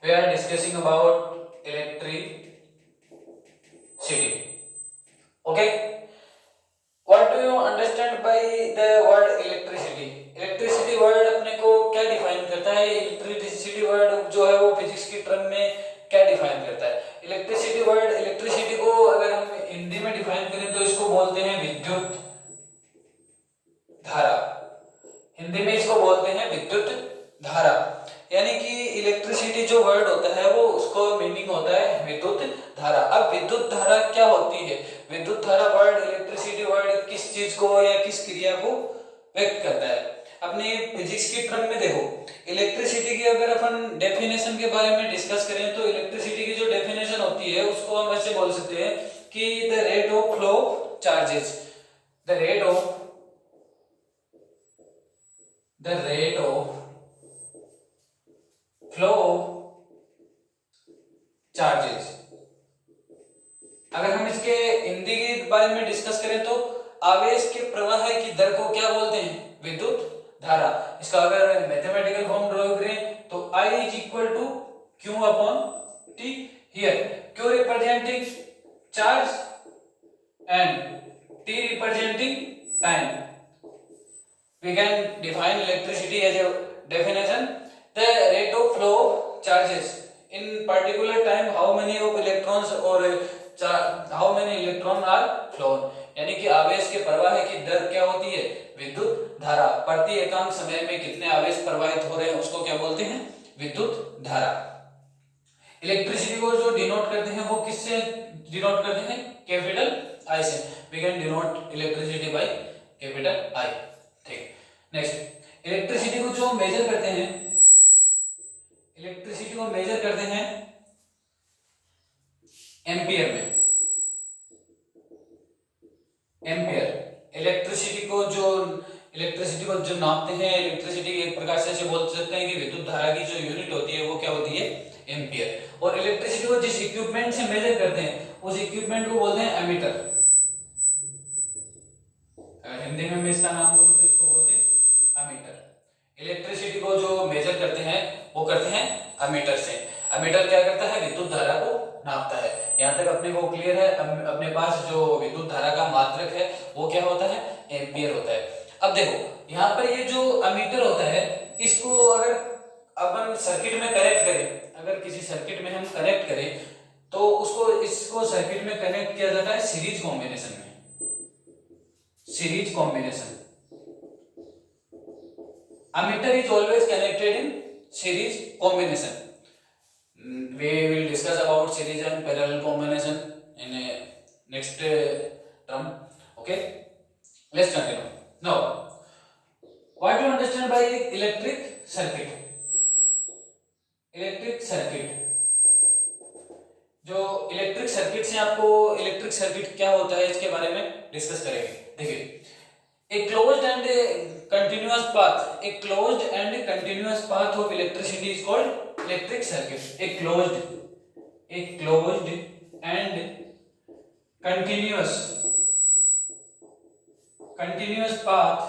We are discussing about electricity. Okay. What do you understand by the word electricity? Electricity word अपने को क्या define करता है? Electricity word जो है वो फिजिक्स की टर्म में क्या डिफाइन करता है? इलेक्ट्रिसिटी वर्ड, इलेक्ट्रिसिटी को अगर हम हिंदी में डिफाइन करें तो इसको बोलते हैं विद्युत धारा। हिंदी में इसको बोलते हैं विद्युत धारा। यानी कि इलेक्ट्रिसिटी जो वर्ड होता है वो उसको मीनिंग होता है विद्युत धारा। अब विद्युत धारा क्या होती है? विद्युत धारा वर्ड, इलेक्ट्रिसिटी वर्ड किस चीज को या किस क्रिया को व्यक्त करता है? अपने फिजिक्स की टर्म में देखो, इलेक्ट्रिसिटी की अगर अपन डेफिनेशन के बारे में डिस्कस करें तो इलेक्ट्रिसिटी की जो डेफिनेशन होती है उसको हम ऐसे बोल सकते हैं कि the rate of flow charges, the rate of flow charges. अगर हम इसके हिंदी के बारे में डिस्कस करें तो आवेश के प्रवाह की दर को क्या बोलते हैं? विद्युत धारा। इसका अगर मैथमेटिकल फॉर्म ड्रॉ करें तो I is equal to Q upon T। Here Q representing charge and T representing time. We can define electricity as a definition: the rate of flow of charges in particular time, how many of electrons or how many electron are flown। यानी कि आवेश के प्रवाह की दर क्या होती है? विद्युत धारा। प्रति एकांक समय में कितने आवेश प्रवाहित हो रहे हैं उसको क्या बोलते हैं? विद्युत धारा। इलेक्ट्रिसिटी को जो डिनोट करते हैं वो किससे डिनोट करते हैं? कैपिटल आई से। We can denote electricity by capital I. ठीक। नेक्स्ट, इलेक्ट्रिसिटी को जो मेजर करते हैं, इलेक्ट्रिसिटी को मेजर करते हैं एम्पियर में। एम्पियर इलेक्ट्रिसिटी को जो नापते हैं, इलेक्ट्रिसिटी एक प्रकार से बोल सकते हैं कि विद्युत धारा की जो यूनिट होती है वो क्या होती है? एम्पियर। और इलेक्ट्रिसिटी को जिस इक्विपमेंट से मेजर करते हैं उस इक्विपमेंट को बोलते हैं एमीटर। हिंदी में मैं इसका नाम बोलूं तो इसको बोलते हैं एमीटर। इलेक्ट्रिसिटी को जो मेजर करते हैं वो करते हैं एमीटर से। एमीटर क्या करता है? विद्युत धारा को नापता है। यहाँ तक अपने को क्लियर है? अपने पास जो विद्युत धारा का मात्रक है वो क्या होता है? एम्पियर होता है। अब देखो यहाँ पर ये जो एमीटर होता है इसको अगर अपन सर्किट में कनेक्ट करें, अगर किसी सर्किट में हम कनेक्ट करें तो इसको सर्किट में कनेक्ट किया जाता है सीरीज कॉम्बिनेशन में। Series combination, ammeter is always connected in series combination. We will discuss about series and parallel combination in a next term. Okay, let's continue. Now, what do you understand by electric circuit? Electric circuit, जो electric circuit से आपको electric circuit क्या होता है इसके बारे में discuss करेंगे। देखिए, a closed and continuous path of electricity is called electric circuit। a closed and continuous path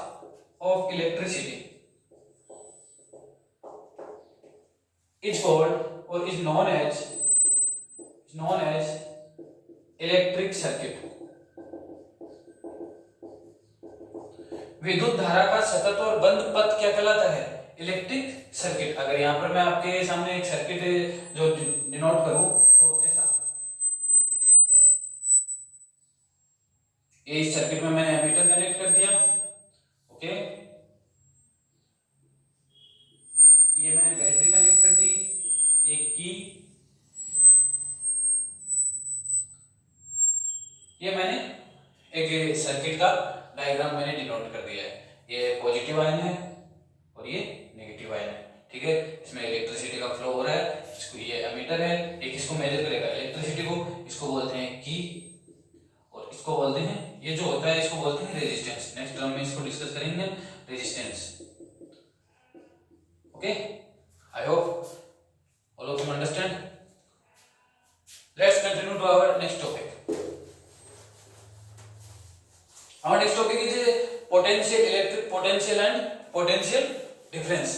of electricity is called or is known as electric circuit। विद्युत धारा का सतत और बंद पथ क्या कहलाता है? Electric circuit. अगर यहाँ पर मैं आपके सामने एक सर्किट जो डिनोट करूं तो ऐसा, इस सर्किट में मैंने एमीटर कनेक्ट कर दिया। ओके, ये मैंने बैटरी कनेक्ट कर दी, ये की, ये मैंने एक सर्किट का डायग्राम मैंने डिनोट कर दिया है। ये पॉजिटिव आयन है और ये नेगेटिव आयन है। ठीक है, इसमें इलेक्ट्रिसिटी का फ्लो हो रहा है। इसको ये एमीटर है, एक इसको मेजर करेगा इलेक्ट्रिसिटी को, इसको बोलते हैं की, और इसको बोलते हैं, ये जो होता है इसको बोलते हैं रेजिस्टेंस। नेक्स्ट टर्म में इसको डिस्कस करेंगे, resistance. Okay, I hope all of you understand. Let's continue to our next topic. Our next topic is potential, electric potential and potential difference।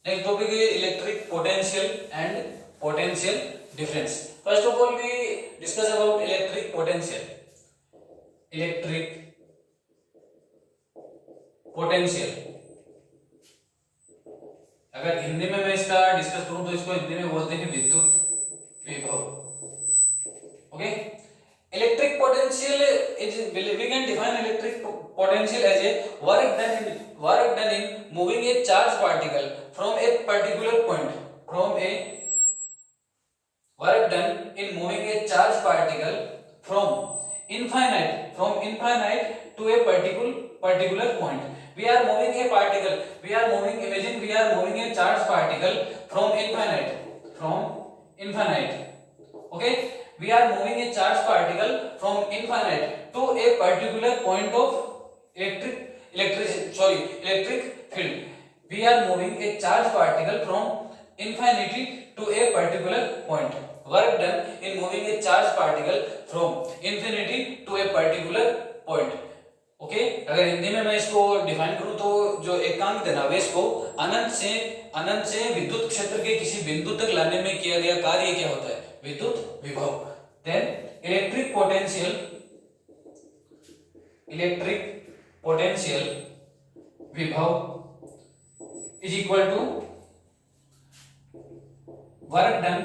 Next topic is electric potential and potential difference. First of all, we discuss about electric potential. Electric potential, अगर हिंदी में मैं इसका discuss करूं तो इसको हिंदी में बोलते हैं विद्युत विभव. Okay, electric potential is, we can define electric potential as a work done in moving a charged particle from a particular point, work done in moving a charged particle from infinite to a particular point. We are moving a particle, imagine we are moving a charged particle from infinite, okay, we are moving a charged particle from infinite to a particular point of electric field. We are moving a charged particle from infinity to a particular point. Work done in moving a charged particle from infinity to a particular point. Okay, अगर हिंदी में मैं इसको define करूं तो जो एकांक धनावेश को अनंत से विद्युत क्षेत्र के किसी बिंदु तक लाने में किया गया कार्य क्या होता है? विद्युत विभव. देन इलेक्ट्रिक पोटेंशियल विभव is equal to work done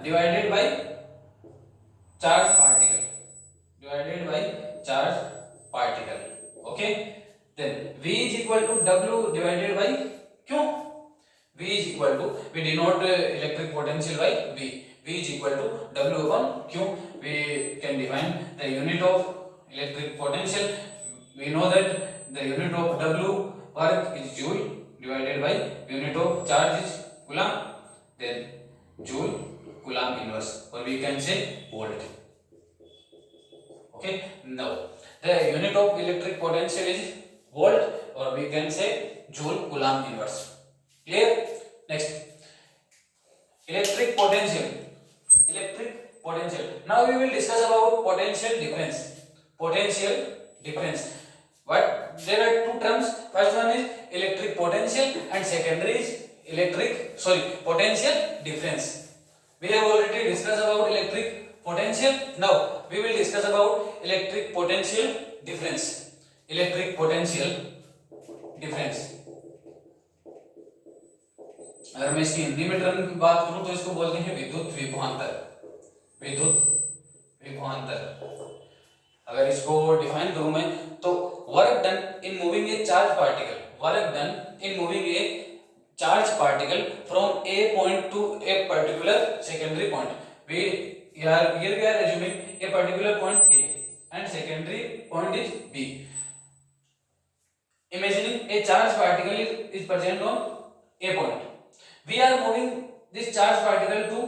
divided by charge particle. Okay, then V is equal to W divided by, क्यों V is equal to, we denote electric potential by V. V is equal to W upon Q. We can define the unit of electric potential. We know that the unit of W work is joule divided by unit of charge is coulomb, then joule coulomb inverse, or we can say volt. Okay, now the unit of electric potential is volt, or we can say joule coulomb inverse. Clear? Next, electric potential. Now we will discuss about potential difference. But there are two terms. First one is electric potential and secondary is potential difference. We have already discussed about electric potential. Now we will discuss about electric potential difference. अगर मैं इसकी हिंदी में term की बात करूं तो इसको बोलते हैं विद्युत विभवांतर. अगर इसको डिफाइन करूं मैं तो work done in moving A charge particle from A point two a particular secondary point. Here we are assuming a particular point A and secondary point is B. Imagining a charged particle is present on A point. We are moving this charged particle to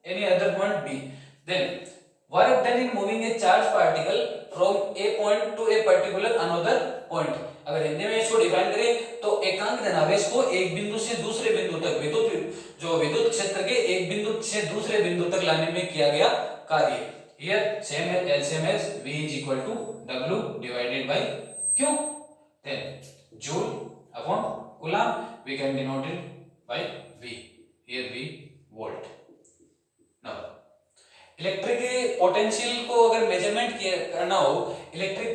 any other point B. Then work done in moving a charged particle from A point to a particular another point. अगर हिंदी में इसको define करें तो एकांक धनावेश को एक बिंदु से दूसरे बिंदु तक विद्युत क्षेत्र के एक बिंदु से दूसरे बिंदु तक लाने में किया गया कार्य. Here same as V is equal to W divided by Q. Then joule upon coulomb, we can denote it by V. Here V volt. Now electric potential को अगर मेजरमेंट करना हो,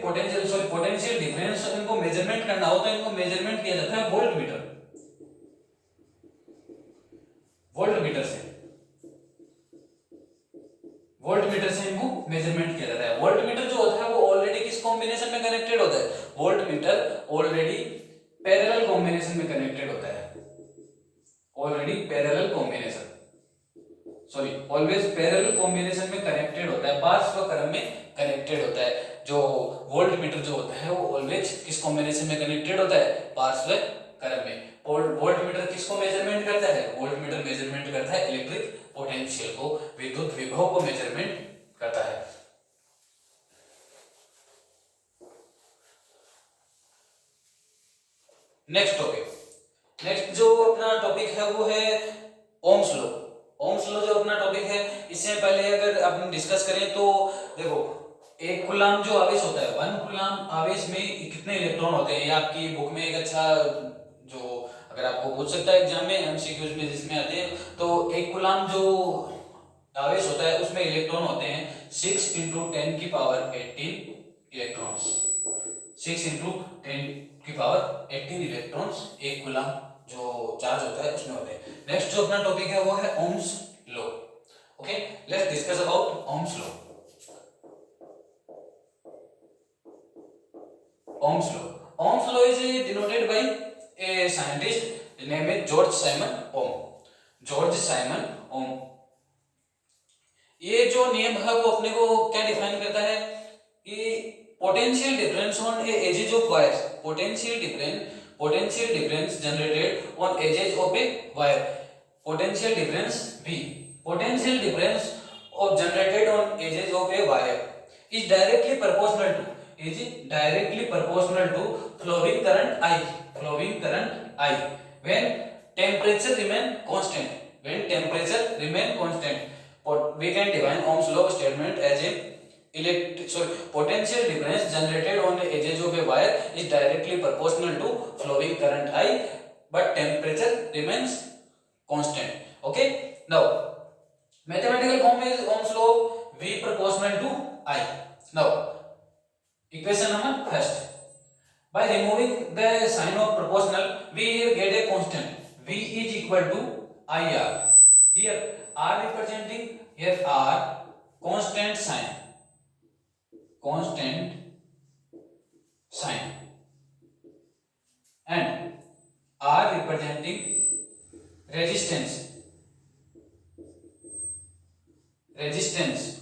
पोटेंशियल डिफरेंस इनको मेजरमेंट करना हो तो इनको measurement किया जाता है वोल्ट मीटर से इनको मेजरमेंट किया जाता है. वोल्ट मीटर जो होता है वो ऑलरेडी किस कॉम्बिनेशन में कनेक्टेड होता है? Volt meter already parallel combination में कनेक्टेड होता है. ऑलवेज पैरेलल कॉम्बिनेशन में कनेक्टेड होता है, पार्श्व क्रम में कनेक्टेड होता है. जो वोल्ट मीटर जो होता है वो ऑलवेज किस कॉम्बिनेशन में कनेक्टेड होता है? पार्श्व क्रम में. वोल्ट मीटर किसको मेजरमेंट करता है? वोल्ट मीटर मेजरमेंट करता है इलेक्ट्रिक पोटेंशियल को, विद्युत विभव को मेजरमेंट करता है. नेक्स्ट जो अपना टॉपिक है वो है ओम्स लॉ जो अपना टॉपिक है. इससे पहले अगर अपन डिस्कस करें तो देखो एक कूलाम जो आवेश होता है, 1 कूलाम आवेश में कितने इलेक्ट्रॉन होते हैं, ये आपकी बुक में एक अच्छा जो अगर आपको पूछ सकता है एग्जाम में एमसीक्यूज में जिसमें आते हैं, तो 1 कूलाम जो आवेश होता है उसमें इलेक्ट्रॉन होते हैं 6 × 10⁻18 इलेक्ट्रॉन्स। 6 × 10⁻18 इलेक्ट्रॉन्स 1 कूलाम जो चार्ज होता है उसमें होते हैं। नेक्स्ट जो अपना टॉपिक है वो है Ohm's law. Okay, let's discuss about Ohm's law. Ohm's law. Ohm's law is denoted by a scientist. His name is George Simon Ohm. George Simon Ohm. ये जो नियम है वो अपने को क्या डिफाइन करता है कि potential difference on edges of wire, potential difference generated on edges of a wire, potential difference V, potential difference of generated on edges of a wire is directly proportional to flowing current I when temperature remain constant. We can define Ohm's law statement as a potential difference generated on the edges of a wire is directly proportional to flowing current I but temperature remains constant. Okay, now mathematical form is Ohm's law V proportional to I. Now equation number first, by removing the sign of proportional we get a constant V is equal to IR. Here R representing, here R constant sign and R representing resistance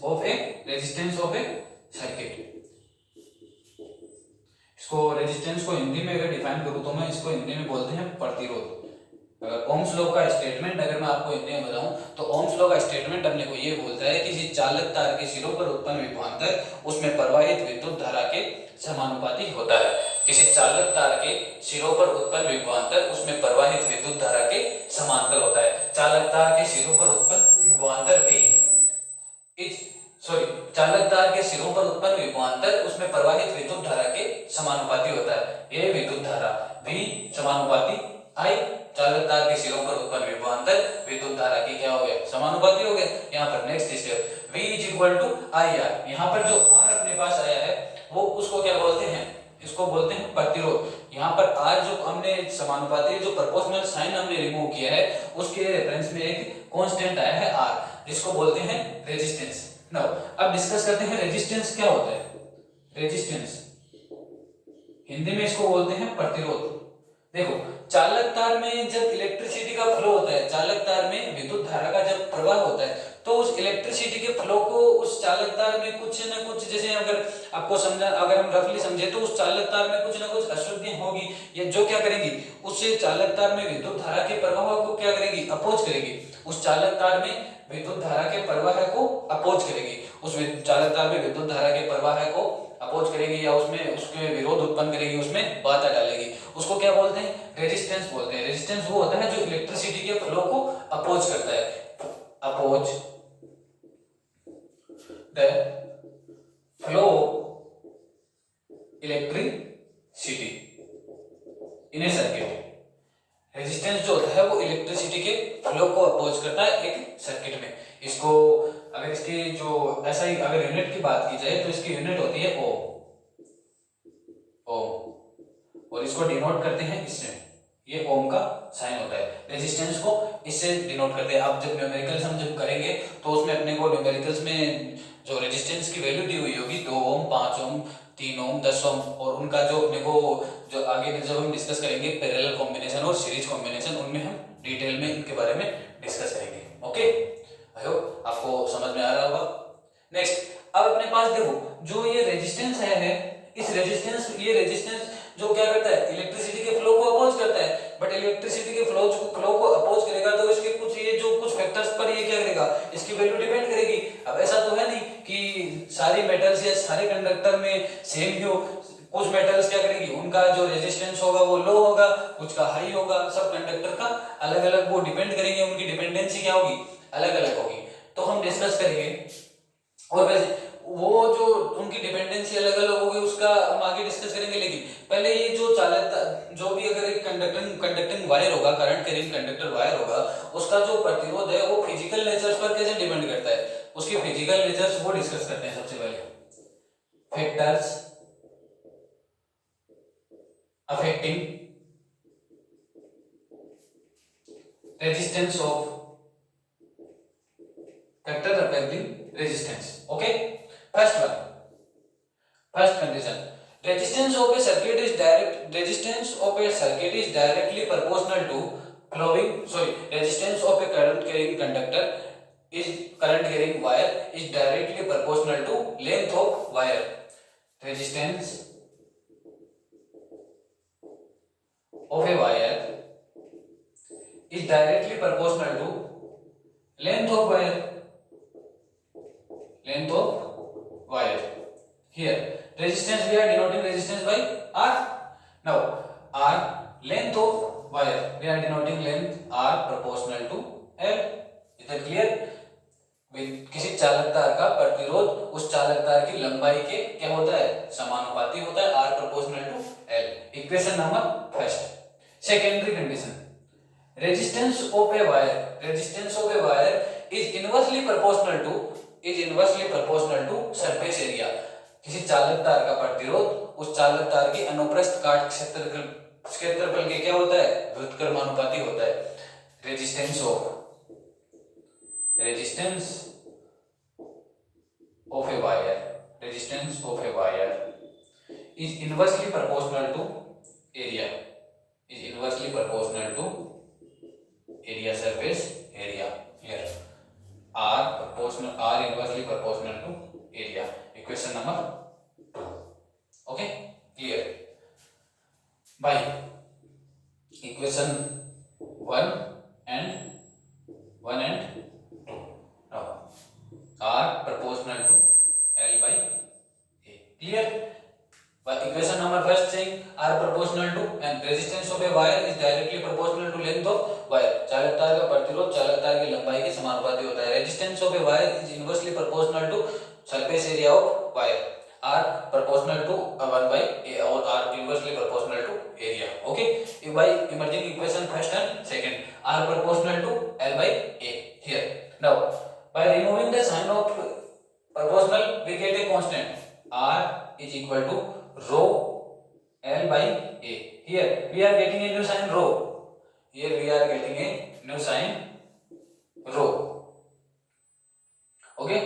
of a circuit. इसको resistance को हिंदी में अगर define करूं तो मैं इसको हिंदी में बोलते हैं प्रतिरोध। अगर ओम्स लॉ का स्टेटमेंट अगर मैं आपको हिंदी में बताऊं तो ओम्स लॉ का स्टेटमेंट अपने को ये बोलता है कि किसी चालक तार के सिरों पर उत्पन्न विभवांतर उसमें प्रवाहित विद्युत धारा के समानुपाती होता है। किसी चालक तार के सिरों पर उत्पन्न विभवांतर उसमें प्रवाहित विद्युत धारा के समांतर होता है। चालक तार के सिरों पर उत्पन्न विभवांतर भी चालक तार के सिरों पर उत्पन्न विभवांतर उसमें प्रवाहित विद्युत धारा के समानुपाती होता है। यह विद्युत धारा V समानुपाती I, चालक तार के सिरों पर उत्पन्न विभवांतर विद्युत धारा की क्या हो गया, समानुपाती हो गया। यहाँ पर next step V is equal to IR। यहाँ पर जो R अपने पास आया है वो उसको क्या बोलते हैं, इसको बोलते हैं प्रतिरोध। यहाँ पर R जो हमने समानुपाती जो प्रोपोर्शनल साइन हमने रिमूव किया है उसके रेफरेंस में एक कांस्टेंट आया है R, जिसको बोलते हैं रेजिस्टेंस। नाउ अब डिस्कस करते हैं रेजिस्टेंस क्या होता है। रेजिस्टेंस हिंदी में इसको बोलते हैं प्रतिरोध। देखो, चालक तार में जब इलेक्ट्रिसिटी का फ्लो होता है, चालक तार में विद्युत धारा का जब प्रवाह होता है तो उस इलेक्ट्रिसिटी के फ्लो को उस चालक तार में कुछ न कुछ, जैसे अगर आपको समझा, अगर हम रफली समझे तो उस चालक तार में कुछ न कुछ अशुद्धि होगी या जो क्या करेगी उससे चालक तार में विद्युत धारा के प्रवाह को क्या करेगी, अपोज करेगी। उस चालक तार में विद्युत धारा के प्रवाह को अपोज करेगी, उस चालक तार में विद्युत धारा के प्रवाह को अपोज करेगी या उसमें उसके विरोध उत्पन्न करेगी, उसमें बाधा डालेगी। उसको क्या बोलते हैं, रेजिस्टेंस बोलते हैं। रेजिस्टेंस वो होता है जो इलेक्ट्रिसिटी के फ्लो को अपोज करता है, oppose the flow electricity in a circuit. Resistance जो होता है वो इलेक्ट्रिसिटी के फ्लो को अपोज करता है एक सर्किट में। इसको अगर इसकी जो ऐसा ही अगर यूनिट की बात की जाए तो इसकी यूनिट होती है ओम, और इसको डिनोट करते हैं इससे, ये ओम का साइन होता है। रेजिस्टेंस को इससे डिनोट करते हैं। आप जब न्यूमेरिकल्स हम जब करेंगे तो उसमें अपने को न्यूमेरिकल्स में जो रेजिस्टेंस की वैल्यू दी हुई होगी 2 ओम, 5 ओम, 3 ओम, 10 ओम, और उनका जो अपने को जो आगे जब हम डिस्कस करेंगे पैरेलल कॉम्बिनेशन और सीरीज कॉम्बिनेशन, उनमें हम डिटेल में इनके बारे में डिस्कस करेंगे। ओके, आई होप आपको समझ में आ रहा होगा। नेक्स्ट, अब अपने पास देखो जो ये रेजिस्टेंस है इस रेजिस्टेंस, ये रेजिस्टेंस जो क्या करता है, इलेक्ट्रिसिटी के फ्लो को अपोज करता है। बट इलेक्ट्रिसिटी के फ्लो को अपोज करेगा तो इसके कुछ ये जो कुछ फैक्टर्स पर ये क्या करेगा, इसकी वैल्यू डिपेंड करेगी। अब ऐसा तो है नहीं कि सारी मेटल्स या सारे कंडक्टर में सेम ही हो। कुछ मेटल्स क्या करेंगी, उनका जो रेजिस्टेंस होगा वो लो होगा, कुछ का हाई होगा। सब कंडक्टर का अलग अलग वो डिपेंड करेंगे, उनकी डिपेंडेंसी क्या होगी, अलग अलग होगी। तो हम डिस्कस करेंगे। और वैसे वो जो उनकी डिपेंडेंसी अलग अलग होगी उसका हम आगे डिस्कस करेंगे, लेकिन पहले ये जो चालकता, जो भी अगर एक कंडक्टिंग वायर होगा, करंट कैरिंग कंडक्टर वायर होगा, उसका जो प्रतिरोध है वो फिजिकल नेचर्स पर कैसे डिपेंड करता है, उसके फिजिकल नेचर्स वो डिस्कस करते हैं सबसे पहले। Factors affecting resistance of factor affecting resistance. Okay, first condition, resistance of a circuit is directly proportional to resistance of a current carrying conductor is current carrying wire is directly proportional to length of wire. Resistance of a wire is directly proportional to length of wire. Here resistance, we are denoting resistance by R. Now R, length of wire, we are denoting length R proportional to L. Is that clear? किसी चालक तार का प्रतिरोध उस चालक तार की लंबाई के क्या होता है, समानुपाती होता है, R proportional to L. Equation number first. Secondary condition, resistance of a wire is inversely proportional to surface area. किसी चालक तार का प्रतिरोध उस चालक तार की अनुप्रस्थ काट क्षेत्रफल के क्या होता है, व्युत्क्रमानुपाती होता है. resistance of a wire is inversely proportional to area, surface area. Here R inversely proportional to area. Equation number 2. Okay, clear? By equation 1 and 2. Now R proportional to L by A. Clear? By equation number first saying R proportional to and resistance of a wire is directly proportional to length of wire. चालक तार का प्रतिरोध चालक तार की लंबाई के समानुपाती होता है. Resistance of a wire is inversely proportional to surface area of wire. R proportional to 1 by A और R inversely proportional to area. Okay. By emerging equation first and second, R proportional to L by A. Here. Now by removing the sign of proportional we get a constant. R is equal to rho L by A. Here we are getting a new sign rho. Okay,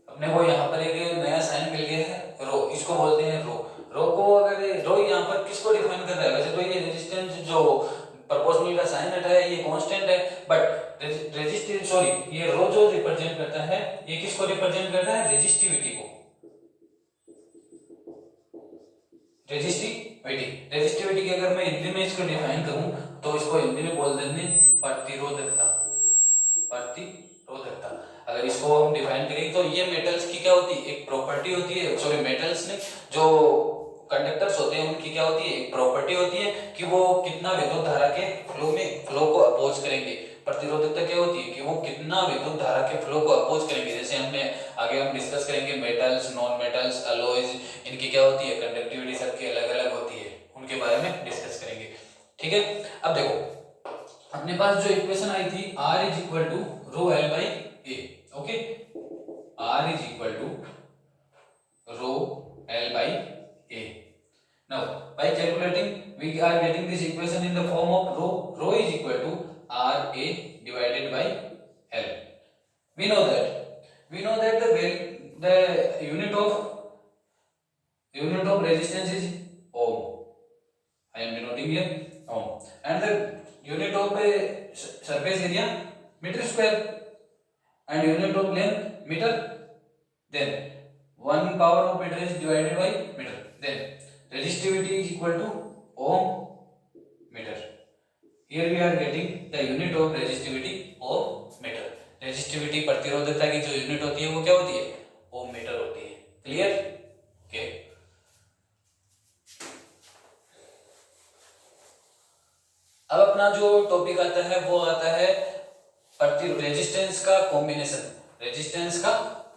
अपने को यहाँ पर एक नया sign मिल गया है रो, इसको बोलते हैं रो. रो को अगर रो यहाँ पर किसको डिफाइन कर रहा है, वैसे तो ये रेजिस्टेंस जो प्रोपोर्शनल का साइन हटा है ये कांस्टेंट है, बट ये रो जो रिप्रेजेंट करता है ये किसको रिप्रेजेंट करता है, रेजिस्टिविटी को. रेजिस्टिविटी की अगर मैं हिंदी में इसको डिफाइन करूं तो इसको हिंदी में बोल देंगे प्रतिरोधकता. अगर इसको हम डिफाइन करें तो ये मेटल्स की क्या होती है, एक प्रॉपर्टी होती है, मेटल्स ने जो कंडक्टर्स होते हैं उनकी क्या होती है, एक प्रॉपर्टी होती है कि वो कितना विद्युत धारा के फ्लो को अपोज करेंगे. प्रतिरोधकता क्या होती है कि वो कितना विद्युत धारा के फ्लो को अपोज करेंगे. जैसे हमने आगे हम डिस्कस करेंगे मेटल्स, नॉन मेटल्स, अलॉयज, इनकी क्या होती है कंडक्टिविटी सबकी अलग अलग होती है, उनके बारे में डिस्कस करेंगे. ठीक है, अब देखो अपने पास जो इक्वेशन आई थी R is equal to rho L by A. Okay, R is equal to rho L by A. Now by calculating we are getting this equation in the form of rho is equal to RA divided by L. We know that the unit of resistance is ohm. I am denoting here ohm, and the unit of surface area meter square, and unit of length meter. Then 1 power of meter is divided by meter. Then resistivity is equal to ohm meter. Here we are getting the unit of resistivity ohm meter. Resistivity प्रतिरोधकता की जो unit होती है वो क्या होती है, ओम metre होती है. क्लियर? ओके, अब अपना जो टॉपिक आता है वो आता है रेजिस्टेंस का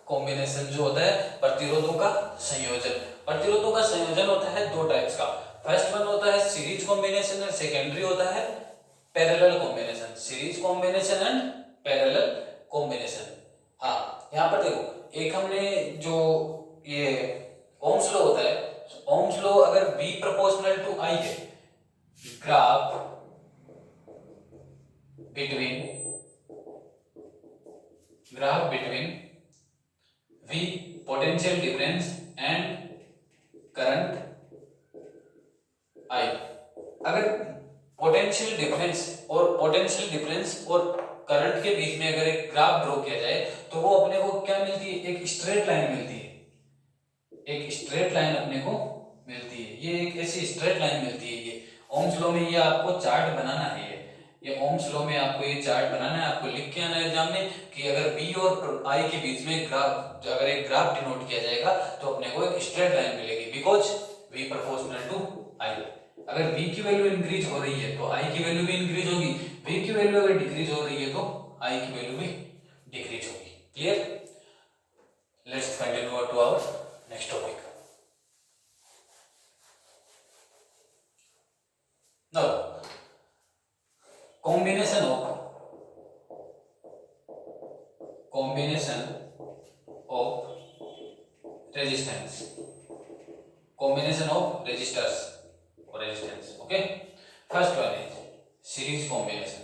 कॉम्बिनेशन जो होता है प्रतिरोधों का संयोजन। प्रतिरोधों का संयोजन होता है दो टाइप्स का। फर्स्ट वन होता है सीरीज कॉम्बिनेशन और सेकेंडरी होता है parallel combination. Series combination and parallel combination. हाँ, यहाँ पर देखो, एक हमने जो ये ओम्स लॉ होता है, ओम्स लॉ अगर V प्रोपोर्शनल टू I है, graph between V potential difference and current I, अगर पोटेंशियल डिफरेंस और करंट के बीच में अगर एक ग्राफ ड्रॉ किया जाए तो वो अपने को क्या मिलती है, एक स्ट्रेट लाइन मिलती है। एक स्ट्रेट लाइन अपने को मिलती है, ये एक ऐसी स्ट्रेट लाइन मिलती है। ये ओम्स लॉ में ये आपको चार्ट बनाना है। ये ओम्स लॉ में आपको ये चार्ट बनाना है, आपको लिख के आना है एग्जाम में कि अगर V और I के बीच में ग्राफ, अगर एक ग्राफ डिनोट किया जाएगा तो अपने को एक स्ट्रेट लाइन मिलेगी, because V proportional to I। अगर V की वैल्यू इंक्रीज हो रही है तो I की वैल्यू भी इंक्रीज होगी, V की वैल्यू अगर डिक्रीज हो रही है तो I की वैल्यू भी डिक्रीज होगी। Clear? Let's continue to our next topic. Now combination of resistance, combination of resistors or resistance. Okay, first one is series combination.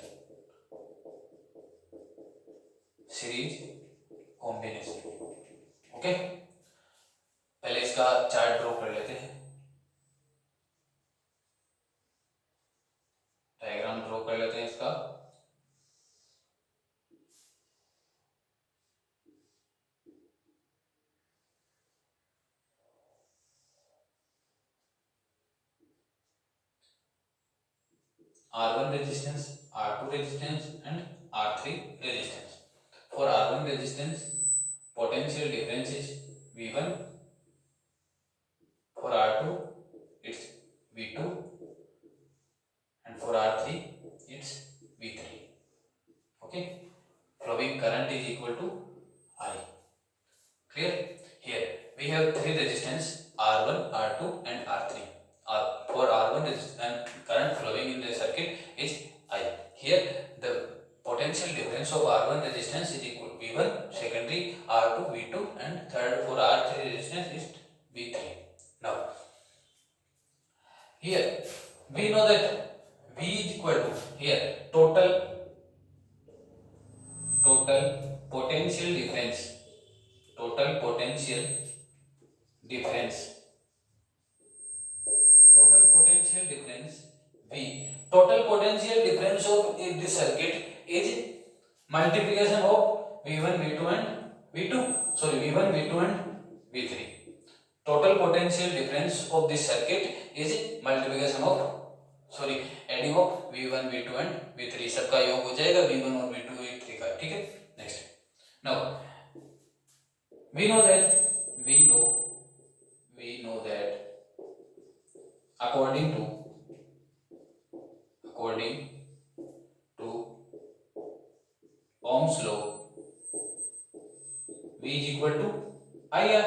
Okay, पहले इसका चार्ट ड्रॉ कर लेते हैं, डायग्राम ड्रॉ कर लेते हैं इसका। R1 resistance, R2 resistance and R3 resistance. For R1 resistance, potential difference is V1. For R2, it's V2, and for R3, it's V3. Okay, flowing current is equal to I. Clear? Here we have three resistance R1, R2 and R3. For R1 and current flowing in the circuit is I. Here the potential difference of R1 resistance is equal to V1, secondary R2 V2, and third for R3 resistance is V3. Now here we know that V is equal to, here total potential difference, total potential difference V, total potential difference of this circuit is multiplication of V1 V2 and V1 V2 and V3. Total potential difference of this circuit is multiplication of adding of V1 V2 and V3, सबका योग हो जाएगा V1 और V2 V3 का। ठीक है, next. Now we know that according to Ohm's law, V is equal to IR.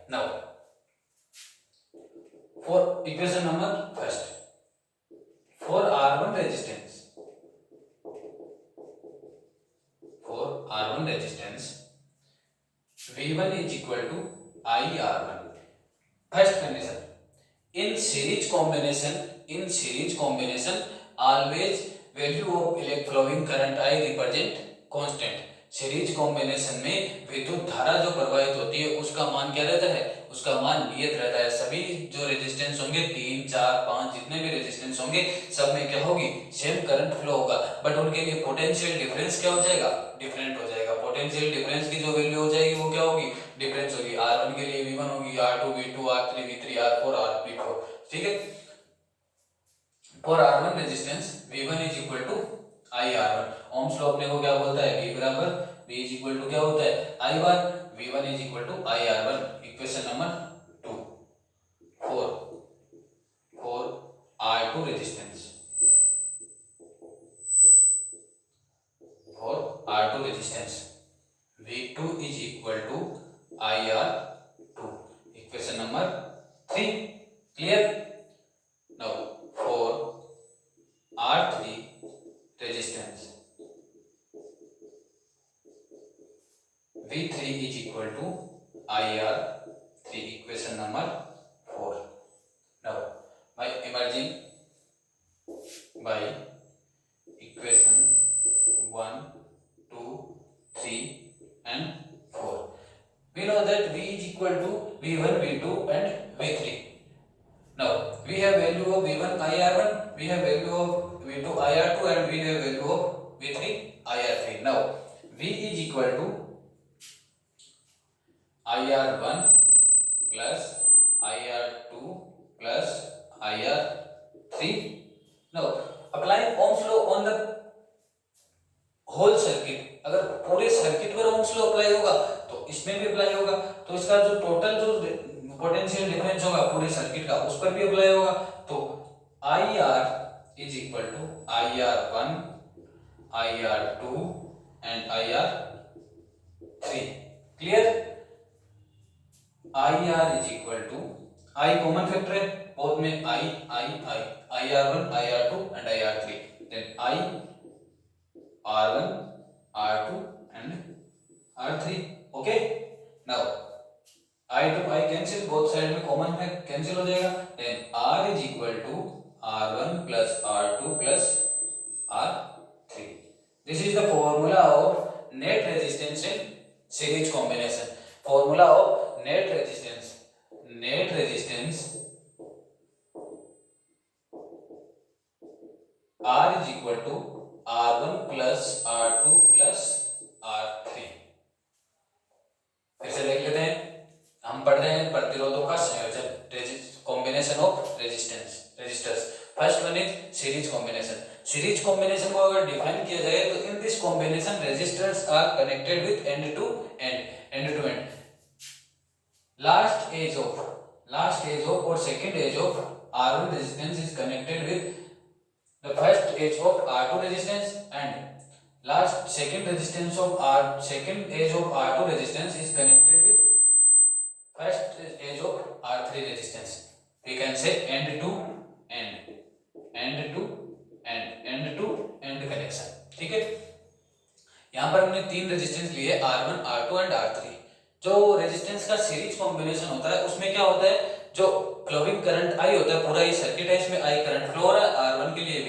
Now for equation number first, for R1 resistance, V1 is equal to IR1. First condition, in series combination always value of flowing current I represent constant. Series combination में विद्युत धारा जो प्रवाहित होती है उसका मान क्या रहता है, उसका मान नियत रहता है। सभी जो रेजिस्टेंस होंगे 3, 4, 5 जितने भी रेजिस्टेंस होंगे सब में क्या होगी, सेम करंट फ्लो होगा, बट उनके लिए पोटेंशियल डिफरेंस क्या हो जाएगा, डिफरेंट हो जाएगा। पोटेंशियल डिफरेंस की जो वैल्यू हो जाएगी वो क्या होगी, डिफरेंस होगी। R1 के लिए V1 होगी, R2 V2, R3 V3, R4 R3 ठीक है। For R1 resistance V1 is equal to IR1। Ohm's law अपने को क्या बोलता है, V बराबर V इज इक्वल टू क्या होता है, I bar V1 is equal to IR1। Equation number 2 for R2 resistance, V3 is equal to IR3, equation number 4. Now by emerging by equation 1, 2, 3 and 4, we know that V is equal to V1, V2 and V3. Now we have value of V1 IR1, we have value of V2 IR2 and we have value of V3 IR3. Now V is equal to IR1 plus IR2 plus IR3. Now applying Ohm's law on the whole circuit, अगर पूरे circuit पर Ohm's law apply होगा तो इसमें भी apply होगा, तो इसका जो टोटल जो पोटेंशियल डिफरेंस होगा पूरे सर्किट का उस पर भी अप्लाई होगा। तो IR is equal to IR1, IR2 and IR3। Clear? IR is equal to I common factor है बोथ में, IR1, IR2 and IR3, then R1, R2 and R3. Okay. Now I to I cancel, both side में common है cancel हो जाएगा. Then R is equal to R1 plus R2 plus R3. This is the formula of net resistance in series combination. Formula of net resistance. Net resistance R is equal to R1 plus R2 plus R3। फिर से देख लेते हैं, हम पढ़ रहे हैं प्रतिरोधों का संयोजन, combination of resistors. First one is series combination. Series combination को अगर डिफाइन किया जाए तो in this combination resistors are connected with end to end. Last edge of और second edge of R1 resistance is connected with the first edge of R2 resistance and second edge of R2 resistance is connected with first edge of R3 resistance. We can say end to end connection। ठीक है, यहाँ पर हमने तीन resistance लिए R1, R2 and R3। जो resistance का series combination होता है उसमें क्या होता है, जो फ्लोइंग करंट I होता है, पूरा ये सर्किट है, इसमें I करंट फ्लो हो रहा है। R1 के लिए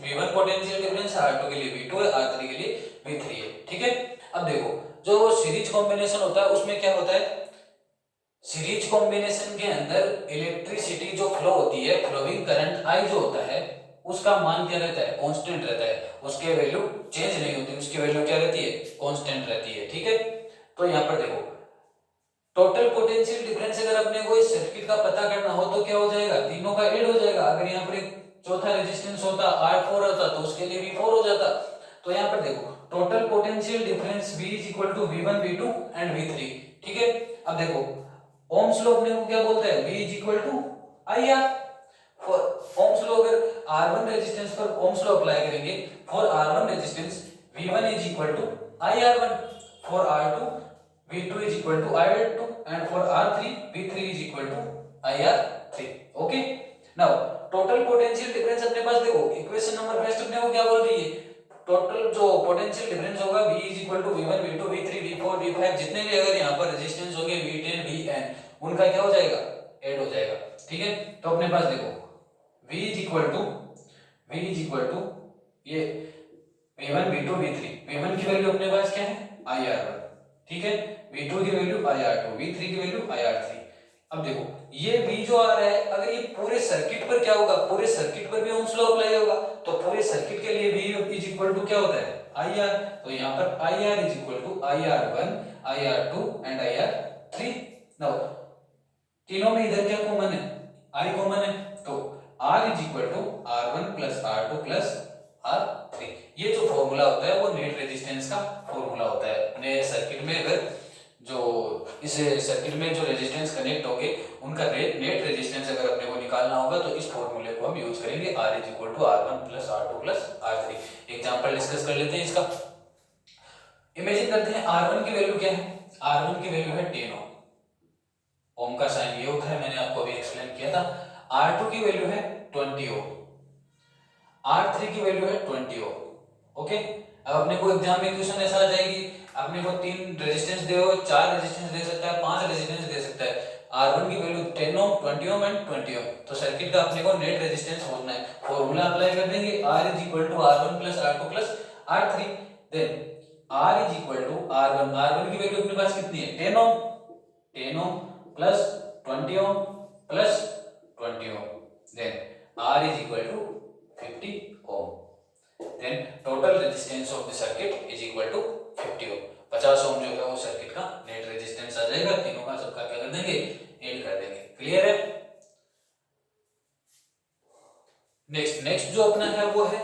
V1 पोटेंशियल डिफरेंस है, R2 के लिए V2 है, R3 के लिए V3 है। ठीक है, अब देखो जो सीरीज कॉम्बिनेशन होता है उसमें क्या होता है, सीरीज कॉम्बिनेशन के अंदर इलेक्ट्रिसिटी जो फ्लो होती है, फ्लोइंग करंट I जो होता है उसका मान क्या रहता है, कांस्टेंट रहता है, उसके वैल्यू चेंज नहीं होती, उसकी वैल्यू क्या रहती है, कांस्टेंट रहती है। ठीक है, तो यहाँ पर देखो टोटल पोटेंशियल डिफरेंस अगर अपने को इस सर्किट का पता करना हो तो क्या हो जाएगा, तीनों का ऐड हो जाएगा। अगर यहाँ पर एक चौथा रेजिस्टेंस होता R4 होता तो उसके लिए V4 हो जाता। तो यहाँ पर देखो total potential difference V is equal to V1, V2 and V3। ठीक है, अब देखो ओम्स लॉ अपने को क्या बोलता है, V is equal to IR। For Ohm's law अगर R1 रेजिस्टेंस पर ओम्स लॉ अप्लाई करेंगे, for R1 resistance V1 is equal to IR1, for R2 V2 is equal to IR2 and for R3 V3 is equal to IR3। Okay, now total potential difference अपने पास देखो, equation number first अपने को क्या बोल रही है, total जो potential difference होगा V is equal to V1, V2, V3, V4, V5 जितने भी अगर यहाँ पर रेजिस्टेंस होंगे V10, Vn उनका क्या हो जाएगा, ऐड हो जाएगा। ठीक है, तो अपने पास देखो V is equal to ये V1, V2, V3, V1 की वैल्यू अपने पास क्या है, IR1। ठीक है, V2 की वैल्यू IR2, V3 की वैल्यू IR3। अब देखो ये V जो आ रहा है, अगर ये पूरे सर्किट पर क्या होगा, पूरे सर्किट पर भी ओम्स लॉ अप्लाई होगा, तो पूरे सर्किट के लिए V इज इक्वल टू क्या होता है, IR। तो यहाँ पर IR is equal to IR1, IR2 and IR3। Now तीनों में इधर क्या कॉमन है, I कॉमन है, तो R is equal to R1 plus R2 plus R3। ये जो फॉर्मूला होता है वो नेट रेजिस्टेंस का फॉर्मूला होता है। अपने सर्किट में अगर जो इस सर्किट में जो रेजिस्टेंस कनेक्ट होंगे उनका नेट रेजिस्टेंस अगर अपने को निकालना होगा तो इस फॉर्मूले को हम यूज करेंगे, R is equal to R1 plus R2 plus R3। Example discuss कर लेते हैं इसका। इमेजिन करते हैं R1 की वैल्यू क्या है, R1 की वैल्यू है 10 ओम, ओम का साइन ये होता है, मैंने आपको अभी एक्सप्लेन किया था। R2 की वैल्यू है 20 ओम, R3 की वैल्यू है 20 ओम। ओके, अब अपने को एग्जाम में क्वेश्चन ऐसा आ जाएगी अपने को 3 रेजिस्टेंस दे हो, 4 रेजिस्टेंस दे सकता है, 5 रेजिस्टेंस दे सकता है। R1 की वैल्यू 10 ओम, 20 ओम एंड 20 ओम। तो सर्किट का अपने को नेट रेजिस्टेंस खोजना है। फॉर्मूला अप्लाई कर देंगे, R is equal to R1 plus R2 plus R3। Then R is equal to R1, R1 की वैल्यू अपने पास कितनी है 10 ohm, 10 ohm plus 20 ohm plus 20 ohm. Then R is equal to 50 ohm. Then total resistance of the circuit is equal to 50 ohm. 50 ओम जो है वो circuit का net resistance आ जाएगा। तीनों का सबका क्या कर देंगे, ऐड कर देंगे। क्लियर है? नेक्स्ट जो अपना है वो है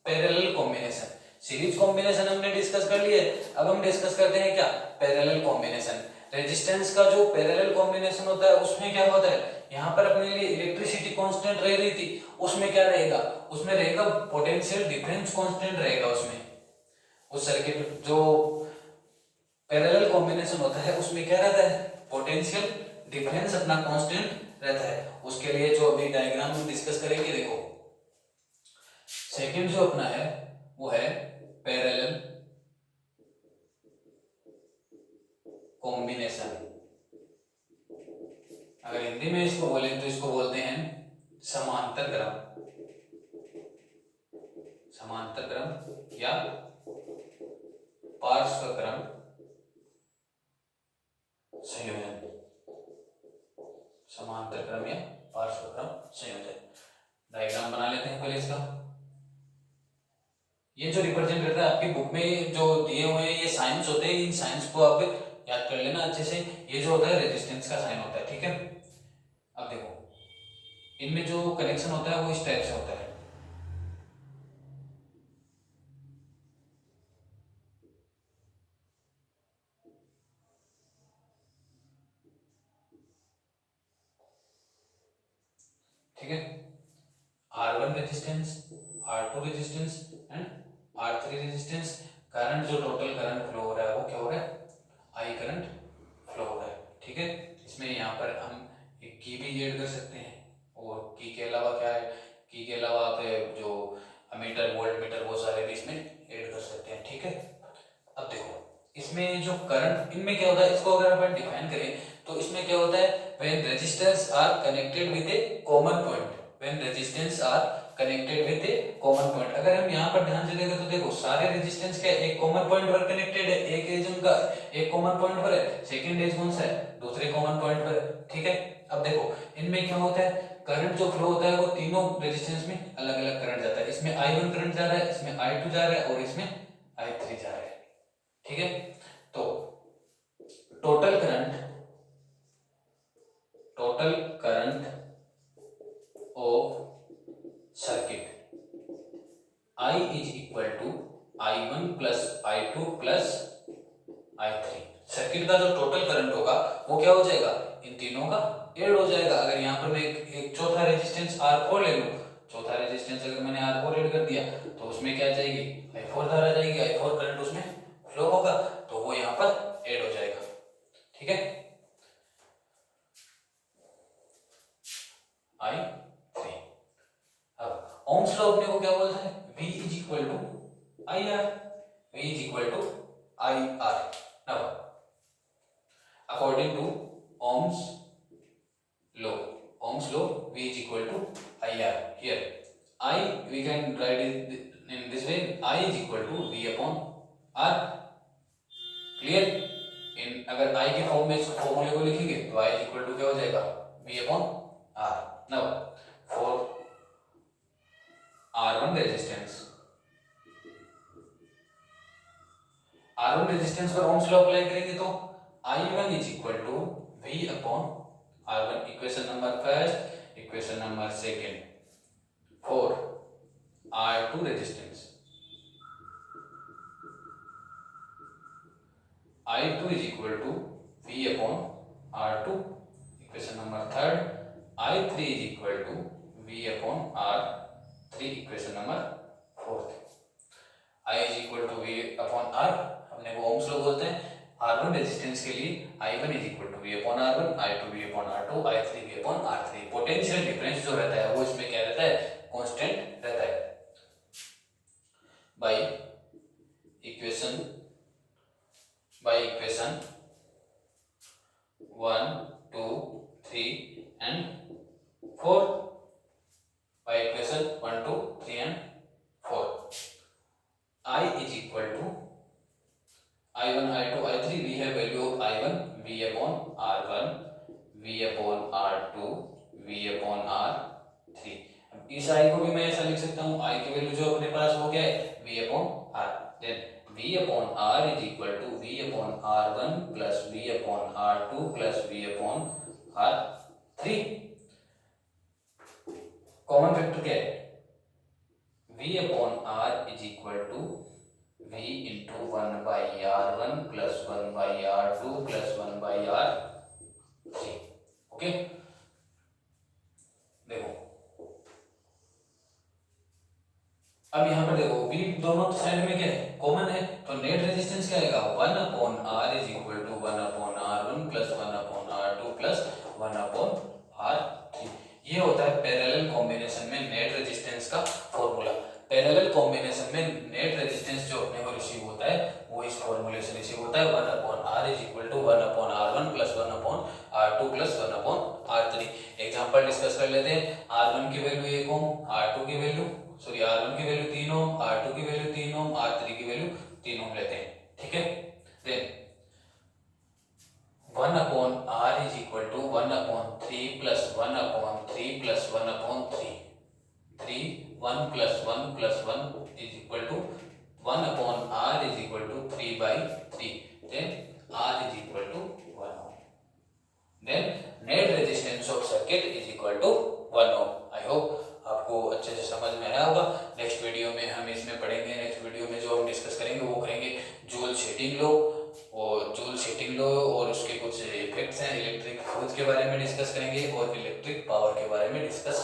पैरेलल कॉम्बिनेशन। सीरीज कॉम्बिनेशन हमने डिस्कस कर लिया है। अब हम डिस्कस करते हैं क्या, पैरेलल कॉम्बिनेशन। रेजिस्टेंस का जो पैरेलल कॉम्बिनेशन होता है उसमें क्या होता है, यहाँ पर अपने लिए इलेक्ट्रिसिटी कांस्टेंट रह रही थी, उसमें क्या रहेगा, उसमें रहेगा पोटेंशियल डिफरेंस कांस्टेंट रहेगा। उसमें उस सर्किट जो पैरेलल कॉम्बिनेशन होता है उसमें क्या रहता है, पोटेंशियल डिफरेंस अपना कांस्टेंट रहता है। उसके लिए जो अभी डायग्राम हम डिस्कस करेंगे, देखो सेकंड जो अपना है वो है पैरेलल कॉम्बिनेशन। अगर हिंदी में इसको बोले तो इसको बोलते हैं समांतर क्रम, समांतर क्रम या पार्श्व क्रम संयोजन, समांतर क्रम या पार्श्व क्रम संयोजन। डायग्राम बना लेते हैं पहले इसका। ये जो रिप्रेजेंट करता है आपकी बुक में जो दिए हुए हैं ये साइंस होते हैं, इन साइंस को आप याद कर लेना अच्छे से। ये जो होता है रेजिस्टेंस का साइन होता है, ठीक है। अब देखो इनमें जो कनेक्शन होता है वो इस टाइप से होता है। ठीक है, R1 resistance, R2 resistance and R3 resistance. Current जो टोटल करंट फ्लो हो रहा है वो क्या हो रहा है, I करंट फ्लो हो रहा है। ठीक है, इसमें यहाँ पर हम एक की भी ऐड कर सकते हैं, और की के अलावा क्या है, की के अलावा आप जो अमीटर वोल्ट मीटर वो सारे भी इसमें ऐड कर सकते हैं। ठीक है, अब देखो इसमें जो करंट, इनमें क्या होता है, इसको अगर अपन डिफाइन करें तो इसमें क्या होता है, when resistance R connected with A common point, when resistance R connected with A common point. अगर हम यहाँ पर ध्यान से देखें तो देखो सारे रेजिस्टेंस क्या एक कॉमन पॉइंट पर कनेक्टेड है, एक एज उनका एक कॉमन पॉइंट पर है, सेकंड एज कौन सा है, दूसरे कॉमन पॉइंट पर है। ठीक है, अब देखो इनमें क्या होता है, करंट जो फ्लो होता है वो तीनों रेजिस्टेंस में अलग अलग करंट जाता है। इसमें I1 करंट जा रहा है, इसमें I2 जा रहा है और इसमें I3 जा रहा है। ठीक है, तो total current of circuit I is equal to I1 plus I2 plus I3। Circuit का जो टोटल करंट होगा वो क्या हो जाएगा, इन तीनों का ऐड हो जाएगा। अगर यहाँ पर मैं एक चौथा रेजिस्टेंस R4 ले लूं, चौथा रेजिस्टेंस अगर मैंने R4 ऐड कर दिया तो उसमें क्या जाएगी, I4 धारा जाएगी, I4 करंट उसमें फ्लो होगा तो वो यहाँ पर ऐड हो जाएगा। ठीक है, I3। अब ओम्स लॉ अपने को क्या बोलता है, V is equal to IR, V is equal to IR। Now according to Ohm's law, Ohm's law, V is equal to IR. Here I we can write it in this way, I is equal to V upon R। Clear, इन अगर I के form में इस फॉर्मूले को लिखेंगे तो I is equal to क्या हो जाएगा, V upon R। Now for R1 resistance, R1 resistance पर ओम्स लॉ अप्लाई करेंगे तो I1 is equal to V upon R1, equation number first, equation number second. For R2 resistance I2 is equal to V upon R2, equation number third. I3 is equal to V upon R3, equation number fourth. I is equal to V upon R अपने को Ohm's law बोलते हैं। R1 resistance के लिए I1 is equal to V upon R1, I2 V upon R2, I3 V upon R3। Potential difference जो रहता है वो इसमें क्या रहता है, कांस्टेंट रहता है। बाय इक्वेशन इस आई को भी मैं ऐसा लिख सकता हूँ, आई की वैल्यू जो अपने पास वो क्या है, v upon R. Then v upon R is equal to v upon R one plus v upon R two plus v upon R three. Common factor क्या है, v upon R is equal to v into one by R one plus one by R two plus one by R three. Okay, देखो अब यहाँ पर देखो v दोनों side में क्या है, कॉमन है, तो नेट रेजिस्टेंस क्या आएगा, one upon R is equal to one upon R one plus one upon R two plus one upon R three. ये होता है पैरेलल कॉम्बिनेशन में नेट रेजिस्टेंस का फॉर्मूला। पैरेलल कॉम्बिनेशन में नेट रेजिस्टेंस जो अपने को रिसीव होता है वो इस फॉर्मूले से रिसीव होता है, one upon R is equal to one upon R one plus one upon R two plus one upon R three. Example discuss कर लेते हैं, आर वन की वैल्यू 1 ओम, आर टू की वैल्यू सॉरी आर वन की value 3 ohm, R two की value 3 ohm, R three की value 3 ohm लेते हैं, ठीक है। Then 1 upon R is equal to 1 upon 3 plus 1 upon 3 plus 1 upon 3, 3 1 plus 1 is equal to 1 upon R is equal to 3 by 3। Then R is equal to 1 ohm. Then net resistance of circuit is equal to 1 ohm. I hope आपको अच्छे से समझ में आया होगा। Next video में हम इसमें पढ़ेंगे, नेक्स्ट वीडियो में जो हम डिस्कस करेंगे वो करेंगे जूल सेटिंग लॉ, और जूल सेटिंग लॉ और उसके कुछ इफेक्ट्स हैं इलेक्ट्रिक फोर्स के बारे में डिस्कस करेंगे और इलेक्ट्रिक पावर के बारे में डिस्कस